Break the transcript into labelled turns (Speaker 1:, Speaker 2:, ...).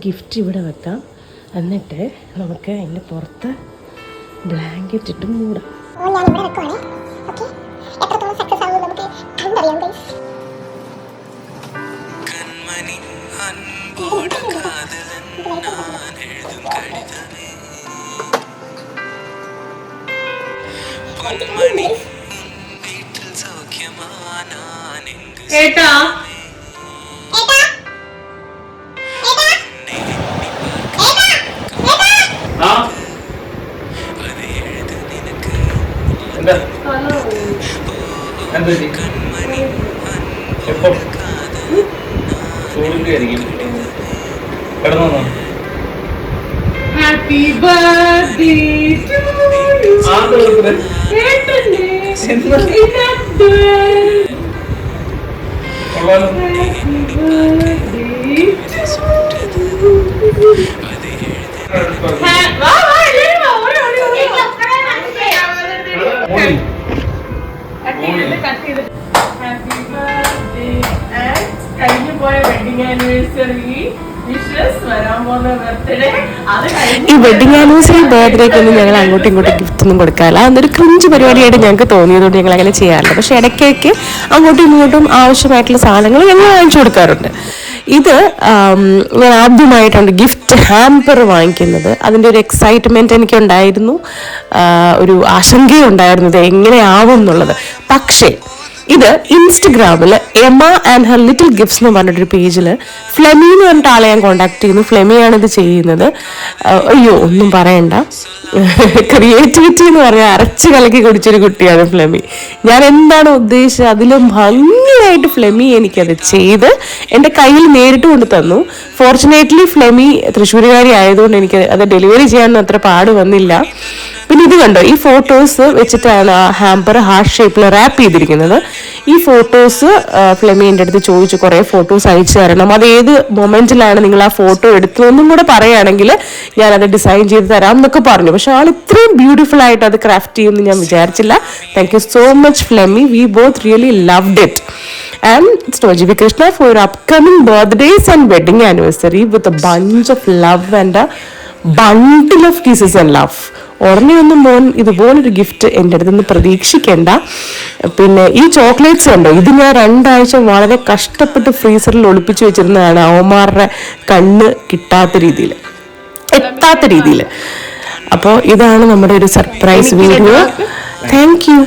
Speaker 1: Gift ഇവിടെ വെക്കാം. എന്നിട്ട് നമുക്ക് അതിൻ്റെ പുറത്ത് ബ്ലാങ്കറ്റ് ഇട്ട് മൂടാം.
Speaker 2: ഏട്ടാ ഹാപ്പി ബർത്ത്ഡേ ടു കഴിഞ്ഞു പോയ വെഡിങ് ആനിവേഴ്സറി
Speaker 1: ഈ വെഡിങ് ആനിവേഴ്സറി ബർത്ത്ഡേക്ക് ഒന്നും ഞങ്ങൾ അങ്ങോട്ടും ഇങ്ങോട്ടും ഗിഫ്റ്റ് ഒന്നും കൊടുക്കാറില്ല. അതൊരു ക്രിഞ്ച് പരിപാടിയായിട്ട് ഞങ്ങൾക്ക് തോന്നിയതുകൊണ്ട് ഞങ്ങൾ അങ്ങനെ ചെയ്യാറില്ല. പക്ഷെ ഇടയ്ക്കൊക്കെ അങ്ങോട്ടും ഇങ്ങോട്ടും ആവശ്യമായിട്ടുള്ള സാധനങ്ങൾ ഞങ്ങൾ വാങ്ങിച്ചു കൊടുക്കാറുണ്ട്. ഇത് ഞാൻ ആദ്യമായിട്ടുണ്ട് ഗിഫ്റ്റ് ഹാമ്പർ വാങ്ങിക്കുന്നത്. അതിൻ്റെ ഒരു എക്സൈറ്റ്മെൻറ്റ് എനിക്കുണ്ടായിരുന്നു, ഒരു ആശങ്കയുണ്ടായിരുന്നു ഇത് എങ്ങനെയാവും എന്നുള്ളത്. പക്ഷേ ഇത് ഇൻസ്റ്റഗ്രാമിൽ എമ ആൻഡ് ഹർ ലിറ്റിൽ ഗിഫ്റ്റ്സ് എന്ന് പറഞ്ഞിട്ടൊരു പേജിൽ ഫ്ലെമി എന്ന് പറഞ്ഞിട്ട് ആളെ ഞാൻ കോൺടാക്ട് ചെയ്യുന്നു. ഫ്ലെമിയാണ് ഇത് ചെയ്യുന്നത്. അയ്യോ ഒന്നും പറയണ്ട, ക്രിയേറ്റിവിറ്റി എന്ന് പറഞ്ഞാൽ അരച്ച് കലക്കി കുടിച്ചൊരു കുട്ടിയാണ് ഫ്ലെമി. ഞാൻ എന്താണ് ഉദ്ദേശിച്ചത് അതിലും ഭംഗിയായിട്ട് ഫ്ലെമി എനിക്കത് ചെയ്ത് എൻ്റെ കയ്യിൽ നേരിട്ട് കൊണ്ട് തന്നു. ഫോർച്ചുനേറ്റ്ലി ഫ്ലെമി തൃശ്ശൂരുകാരി ആയതുകൊണ്ട് എനിക്ക് അത് ഡെലിവറി ചെയ്യാനൊന്നും അത്ര പാട് വന്നില്ല. പിന്നെ ഇത് കണ്ടോ, ഈ ഫോട്ടോസ് വെച്ചിട്ടാണ് ആ ഹാമ്പർ ഹാർട്ട് ഷേപ്പിൽ റാപ്പ് ചെയ്തിരിക്കുന്നത്. ഈ ഫോട്ടോസ് ഫ്ലെമി എൻ്റെ അടുത്ത് ചോദിച്ചു കുറേ ഫോട്ടോസ് അയച്ചു തരണം, അത് ഏത് മൊമെന്റിലാണ് നിങ്ങൾ ആ ഫോട്ടോ എടുത്തതെന്നും കൂടെ പറയുകയാണെങ്കിൽ ഞാനത് ഡിസൈൻ ചെയ്ത് തരാം എന്നൊക്കെ പറഞ്ഞു. പക്ഷെ ആൾ ഇത്രയും ബ്യൂട്ടിഫുൾ ആയിട്ട് അത് ക്രാഫ്റ്റ് ചെയ്യുമെന്ന് ഞാൻ വിചാരിച്ചില്ല. Thank you so much Flemy, we both really loved it. And it's Toji Krishna for your upcoming birthdays and wedding anniversary with a bunch of love and a bundle of kisses and love. ഉടനെയൊന്നും മോൻ ഇതുപോലൊരു gift എൻ്റെ അടുത്ത് നിന്ന് പ്രതീക്ഷിക്കേണ്ട. പിന്നെ ഈ chocolates ഉണ്ടോ, ഇത് ഞാൻ 2 ആഴ്ച വളരെ കഷ്ടപ്പെട്ട് ഫ്രീസറിൽ ഒളിപ്പിച്ച് വെച്ചിരുന്നതാണ്. അവന്മാരുടെ കണ്ണ് കിട്ടാത്ത രീതിയിൽ, എത്താത്ത രീതിയിൽ. അപ്പോൾ ഇതാണ് നമ്മുടെ ഒരു സർപ്രൈസ് വീഡിയോ. Thank you.